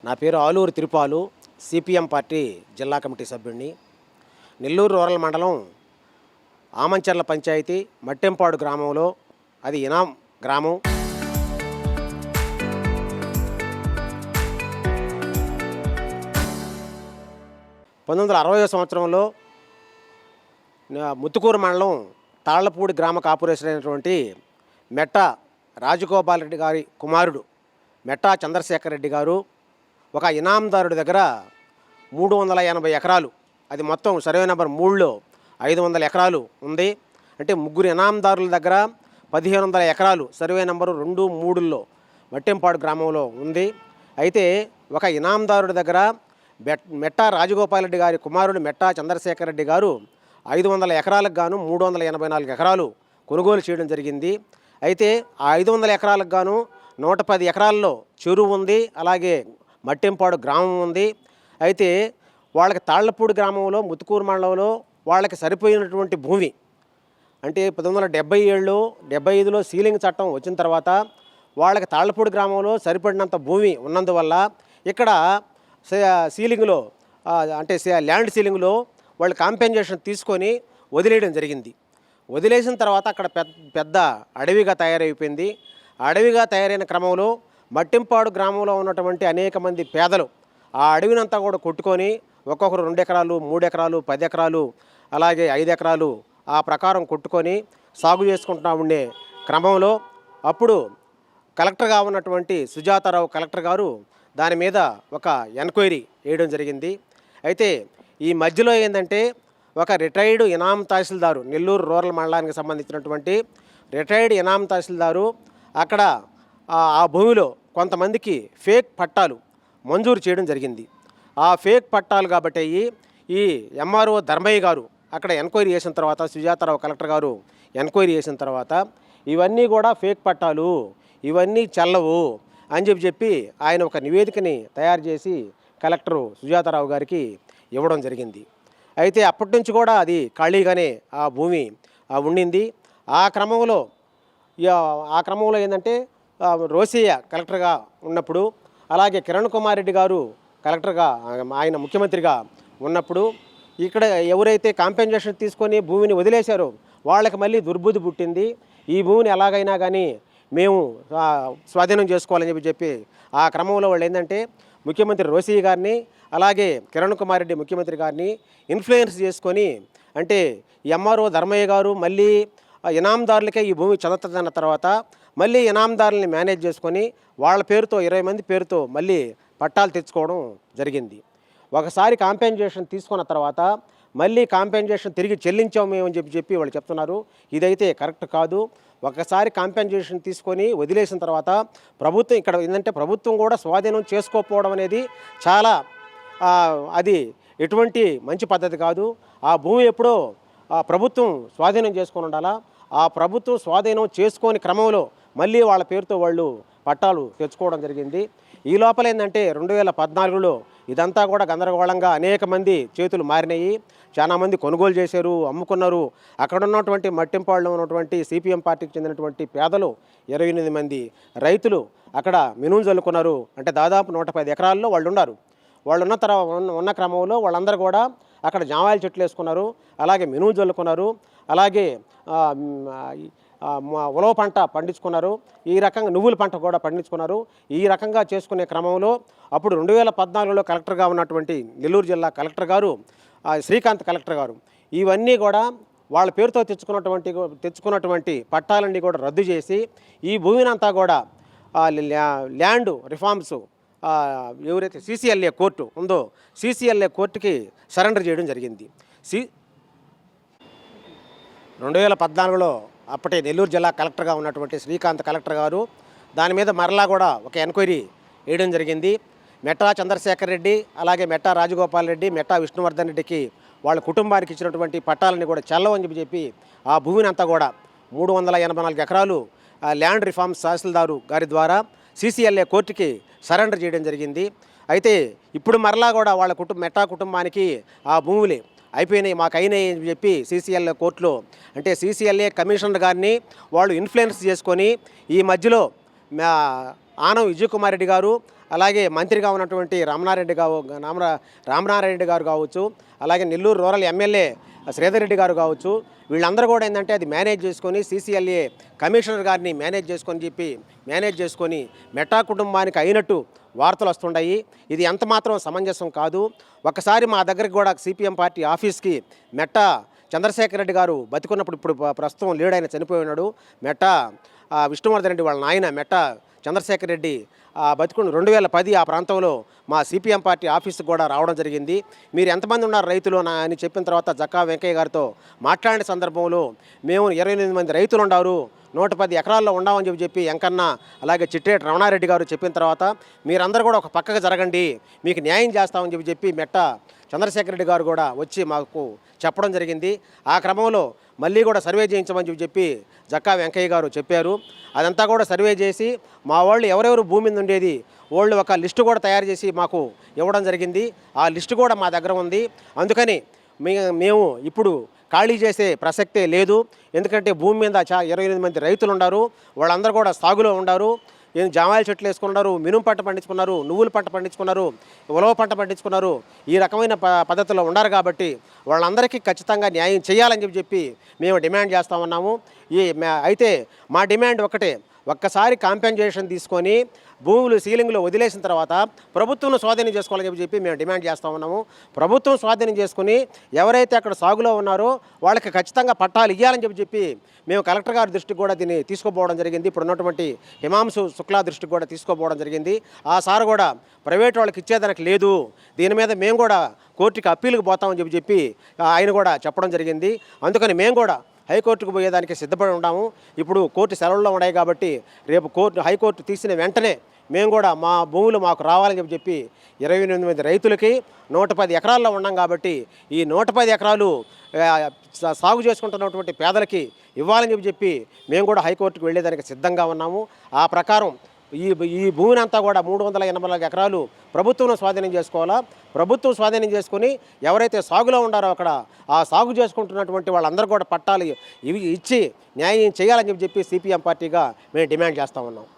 నా పేరు Aluru Tirupalu, CPM party జిల్లా కమిటీ సభ్యుడిని. నెల్లూరు రూరల్ మండలం ఆమంచర్ల పంచాయతీ మట్టెంపాడు గ్రామంలో, అది ఇనాం గ్రామం. 1960 సంవత్సరంలో ముత్తుకూరు మండలం తాళ్లపూడి గ్రామ కార్పొరేషన్ అయినటువంటి మెట్టా రాజగోపాల్ రెడ్డి గారి కుమారుడు మెట్టా చంద్రశేఖర్ రెడ్డి గారు ఒక ఇనాందారుడి దగ్గర 380 ఎకరాలు, అది మొత్తం సర్వే నెంబర్ 3లో 500 ఎకరాలు ఉంది. అంటే ముగ్గురు ఇనాందారుల దగ్గర 1500 ఎకరాలు సర్వే నెంబరు 2, 3లో మట్టెంపాడు గ్రామంలో ఉంది. అయితే ఒక ఇనాందారుడి దగ్గర మెట్టా రాజగోపాల్ రెడ్డి గారి కుమారుడు మెట్టా చంద్రశేఖర్ రెడ్డి గారు 500 ఎకరాలకు గాను 384 ఎకరాలు కొనుగోలు చేయడం జరిగింది. అయితే ఆ 500 ఎకరాలకు గాను 110 ఎకరాల్లో చెరువు ఉంది, అలాగే మట్టెంపాడు గ్రామం ఉంది. అయితే వాళ్ళకి తాళ్లపూడి గ్రామంలో ముత్తుకూరు మండలంలో వాళ్ళకి సరిపోయినటువంటి భూమి, అంటే 1977, 75లో సీలింగ్ చట్టం వచ్చిన తర్వాత వాళ్ళకి తాళ్లపూడి గ్రామంలో సరిపడినంత భూమి ఉన్నందువల్ల ఇక్కడ సీలింగ్లో అంటే ల్యాండ్ సీలింగ్లో వాళ్ళు కాంపెన్సేషన్ తీసుకొని వదిలేయడం జరిగింది. వదిలేసిన తర్వాత అక్కడ పెద్ద అడవిగా తయారైపోయింది. అడవిగా తయారైన క్రమంలో మట్టెంపాడు గ్రామంలో ఉన్నటువంటి అనేక మంది పేదలు ఆ అడవినంతా కూడా కొట్టుకొని ఒక్కొక్కరు 2 ఎకరాలు, 3 ఎకరాలు, 10 ఎకరాలు, అలాగే 5 ఎకరాలు ఆ ప్రకారం కొట్టుకొని సాగు చేసుకుంటూ ఉండే క్రమంలో అప్పుడు కలెక్టర్గా ఉన్నటువంటి సుజాతారావు కలెక్టర్ గారు దాని మీద ఒక ఎంక్వైరీ వేయడం జరిగింది. అయితే ఈ మధ్యలో ఏంటంటే ఒక రిటైర్డ్ ఇనాం తహసీల్దారు, నెల్లూరు రూరల్ మండలానికి సంబంధించినటువంటి రిటైర్డ్ ఇనాం తహసీల్దారు అక్కడ ఆ భూమిలో కొంతమందికి ఫేక్ పట్టాలు మంజూరు చేయడం జరిగింది. ఆ ఫేక్ పట్టాలు కాబట్టి ఈ ఎంఆర్ఓ ధర్మయ్య గారు అక్కడ ఎంక్వైరీ చేసిన తర్వాత, సుజాతారావు కలెక్టర్ గారు ఎంక్వైరీ చేసిన తర్వాత ఇవన్నీ కూడా ఫేక్ పట్టాలు, ఇవన్నీ చెల్లవు అని చెప్పి ఆయన ఒక నివేదికని తయారు చేసి కలెక్టరు సుజాతారావు గారికి ఇవ్వడం జరిగింది. అయితే అప్పటి నుంచి కూడా అది ఖాళీగానే ఆ భూమి ఉండింది. ఆ క్రమంలో ఏంటంటే రోసయ్య కలెక్టర్గా ఉన్నప్పుడు, అలాగే కిరణ్ కుమార్ రెడ్డి గారు కలెక్టర్గా, ఆయన ముఖ్యమంత్రిగా ఉన్నప్పుడు ఇక్కడ ఎవరైతే కాంపెన్సేషన్ తీసుకొని భూమిని వదిలేశారో వాళ్ళకి మళ్ళీ దుర్బుద్ధి పుట్టింది. ఈ భూమిని ఎలాగైనా కానీ మేము స్వాధీనం చేసుకోవాలని చెప్పి ఆ క్రమంలో వాళ్ళు ఏంటంటే ముఖ్యమంత్రి రోసయ్య గారిని, అలాగే కిరణ్ కుమార్ రెడ్డి ముఖ్యమంత్రి గారిని ఇన్ఫ్లుయెన్స్ చేసుకొని, అంటే ఎంఆర్ఓ ధర్మయ్య గారు మళ్ళీ ఇనాందారులకే ఈ భూమి చెందుతుందన్న తర్వాత మళ్ళీ ఇనాందారుల్ని మేనేజ్ చేసుకొని వాళ్ళ పేరుతో 20 మంది పేరుతో మళ్ళీ పట్టాలు తెచ్చుకోవడం జరిగింది. ఒకసారి కాంపెన్సేషన్ తీసుకున్న తర్వాత మళ్ళీ కాంపెన్సేషన్ తిరిగి చెల్లించాము మేము అని చెప్పి వాళ్ళు చెప్తున్నారు. ఇదైతే కరెక్ట్ కాదు. ఒకసారి కాంపెన్సేషన్ తీసుకొని వదిలేసిన తర్వాత ప్రభుత్వం ఇక్కడ ఏంటంటే ప్రభుత్వం కూడా స్వాధీనం చేసుకోకపోవడం అనేది చాలా అది ఎటువంటి మంచి పద్ధతి కాదు. ఆ భూమి ఎప్పుడో ప్రభుత్వం స్వాధీనం చేసుకొని ఉండాలా. ఆ ప్రభుత్వం స్వాధీనం చేసుకొని క్రమంలో మళ్ళీ వాళ్ళ పేరుతో వాళ్ళు పట్టాలు తెచ్చుకోవడం జరిగింది. ఈ లోపల ఏంటంటే 2014లో ఇదంతా కూడా గందరగోళంగా అనేక మంది చేతులు మారినాయి. చాలామంది కొనుగోలు చేశారు, అమ్ముకున్నారు. అక్కడ ఉన్నటువంటి మట్టెంపాడులో ఉన్నటువంటి సిపిఎం పార్టీకి చెందినటువంటి పేదలు 28 మంది రైతులు అక్కడ మినుము చల్లుకున్నారు. అంటే దాదాపు 110 ఎకరాల్లో వాళ్ళు ఉన్నారు. వాళ్ళు ఉన్న క్రమంలో వాళ్ళందరూ కూడా అక్కడ జామాయిల చెట్లు వేసుకున్నారు, అలాగే మినుము చల్లుకున్నారు, అలాగే ఉలవ పంట పండించుకున్నారు, ఈ రకంగా నువ్వుల పంట కూడా పండించుకున్నారు. ఈ రకంగా చేసుకునే క్రమంలో అప్పుడు 2014లో కలెక్టర్గా ఉన్నటువంటి నెల్లూరు జిల్లా కలెక్టర్ గారు, శ్రీకాంత్ కలెక్టర్ గారు, ఇవన్నీ కూడా వాళ్ళ పేరుతో తెచ్చుకున్నటువంటి పట్టాలన్నీ కూడా రద్దు చేసి ఈ భూమిని అంతా కూడా ల్యాండ్ రిఫార్మ్స్ ఎవరైతే సిసిఎల్ఏ కోర్టు ఉందో సిసిఎల్ఏ కోర్టుకి సరెండర్ చేయడం జరిగింది. 2014లో అప్పటి నెల్లూరు జిల్లా కలెక్టర్గా ఉన్నటువంటి శ్రీకాంత్ కలెక్టర్ గారు దాని మీద మరలా కూడా ఒక ఎంక్వైరీ వేయడం జరిగింది. మెట్టా చంద్రశేఖర్ రెడ్డి, అలాగే మెట్టా రాజగోపాల్ రెడ్డి, మెట్టా విష్ణువర్ధన్ రెడ్డికి వాళ్ళ కుటుంబానికి ఇచ్చినటువంటి పట్టాలని కూడా చెల్లవని చెప్పి ఆ భూమిని అంతా కూడా 384 ఎకరాలు ల్యాండ్ రిఫార్మ్స్ తహసీల్దారు గారి ద్వారా సిసిఎల్ఏ కోర్టుకి సరెండర్ చేయడం జరిగింది. అయితే ఇప్పుడు మరలా కూడా వాళ్ళ మెట్టా కుటుంబానికి ఆ భూములే అయిపోయినాయి, మాకు అయినాయి అని చెప్పి సిసిఎల్ఏ కోర్టులో, అంటే సిసిఎల్ఏ కమిషనర్ గారిని వాళ్ళు ఇన్ఫ్లుయెన్స్ చేసుకొని ఈ మధ్యలో ఆనం విజయకుమార్ రెడ్డి గారు, అలాగే మంత్రిగా ఉన్నటువంటి రామనారాయణ గారు కావచ్చు, అలాగే నెల్లూరు రూరల్ ఎమ్మెల్యే శ్రీధర్ రెడ్డి గారు కావచ్చు, వీళ్ళందరూ కూడా ఏంటంటే అది మేనేజ్ చేసుకొని సీసీఎల్ఏ కమిషనర్ గారిని మేనేజ్ చేసుకొని మెట్టా కుటుంబానికి అయినట్టు వార్తలు వస్తుంటాయి. ఇది ఎంత మాత్రం సమంజసం కాదు. ఒక్కసారి మా దగ్గరికి కూడా సిపిఎం పార్టీ ఆఫీస్కి మెట్టా చంద్రశేఖర్ రెడ్డి గారు బతికున్నప్పుడు, ఇప్పుడు ప్రస్తుతం లీడ్ ఆయన చనిపోయి ఉన్నాడు, మెట్టా విష్ణువర్ధన్ రెడ్డి వాళ్ళ నాయన మెట్టా చంద్రశేఖర్ రెడ్డి బతుకుని 2010 ఆ ప్రాంతంలో మా సిపిఎం పార్టీ ఆఫీస్కి కూడా రావడం జరిగింది. మీరు ఎంతమంది ఉన్నారు రైతులు అని చెప్పిన తర్వాత జక్కా వెంకయ్య గారితో మాట్లాడిన సందర్భంలో మేము 28 మంది రైతులు ఉన్నారు, 110 ఎకరాల్లో ఉండమని చెప్పి వెంకన్న అలాగే చిట్టేటి రమణారెడ్డి గారు చెప్పిన తర్వాత మీరందరూ కూడా ఒక పక్కకు జరగండి, మీకు న్యాయం చేస్తామని చెప్పి మెట్టా చంద్రశేఖర్ రెడ్డి గారు కూడా వచ్చి మాకు చెప్పడం జరిగింది. ఆ క్రమంలో మళ్ళీ కూడా సర్వే చేయించమని చెప్పి జక్కా వెంకయ్య గారు చెప్పారు. అదంతా కూడా సర్వే చేసి మా వాళ్ళు ఎవరెవరు భూమి మీద ఉండేది వాళ్ళు ఒక లిస్టు కూడా తయారు చేసి మాకు ఇవ్వడం జరిగింది. ఆ లిస్టు కూడా మా దగ్గర ఉంది. అందుకని మేము ఇప్పుడు ఖాళీ చేసే ప్రసక్తే లేదు. ఎందుకంటే భూమి మీద 28 మంది రైతులు ఉన్నారు, వాళ్ళందరూ కూడా సాగులో ఉన్నారు. జామాయిల చెట్లు వేసుకున్నారు, మినుము పంట పండించుకున్నారు, నువ్వుల పంట పండించుకున్నారు, ఉలవ పంట పండించుకున్నారు. ఈ రకమైన పద్ధతిలో ఉన్నారు కాబట్టి వాళ్ళందరికీ ఖచ్చితంగా న్యాయం చేయాలని చెప్పి మేము డిమాండ్ చేస్తూ ఉన్నాము. అయితే మా డిమాండ్ ఒకటే, ఒక్కసారి కాంపెన్సేషన్ తీసుకొని భూములు సీలింగ్లో వదిలేసిన తర్వాత ప్రభుత్వం స్వాధీనం చేసుకోవాలని చెప్పి మేము డిమాండ్ చేస్తూ ఉన్నాము. ప్రభుత్వం స్వాధీనం చేసుకుని ఎవరైతే అక్కడ సాగులో ఉన్నారో వాళ్ళకి ఖచ్చితంగా పట్టాలు ఇవ్వాలని చెప్పి మేము కలెక్టర్ గారి దృష్టికి కూడా దీన్ని తీసుకుపోవడం జరిగింది. ఇప్పుడు ఉన్నటువంటి హిమాంశు శుక్లా దృష్టికి కూడా తీసుకుపోవడం జరిగింది. ఆ సార్ కూడా ప్రైవేట్ వాళ్ళకి ఇచ్చేదానికి లేదు, దీని మీద మేము కూడా కోర్టుకి అప్పీలుకి పోతామని చెప్పి ఆయన కూడా చెప్పడం జరిగింది. అందుకని మేము కూడా హైకోర్టుకు పోయేదానికి సిద్ధపడి ఉన్నాము. ఇప్పుడు కోర్టు సెలవుల్లో ఉన్నాయి కాబట్టి రేపు హైకోర్టు తీసిన వెంటనే మేము కూడా మా భూములు మాకు రావాలని చెప్పి 28 మంది రైతులకి 110 ఎకరాల్లో ఉన్నాం కాబట్టి ఈ 110 ఎకరాలు సాగు చేసుకుంటున్నటువంటి పేదలకి ఇవ్వాలని చెప్పి మేము కూడా హైకోర్టుకు వెళ్ళేదానికి సిద్ధంగా ఉన్నాము. ఆ ప్రకారం ఈ భూమిని అంతా కూడా 384 ఎకరాలు ప్రభుత్వం స్వాధీనం చేసుకోవాలా. ప్రభుత్వం స్వాధీనం చేసుకుని ఎవరైతే సాగులో ఉండారో అక్కడ ఆ సాగు చేసుకుంటున్నటువంటి వాళ్ళందరూ కూడా పట్టాలు ఇవి ఇచ్చి న్యాయం చేయాలని చెప్పి సిపిఎం పార్టీగా మేము డిమాండ్ చేస్తూ ఉన్నాం.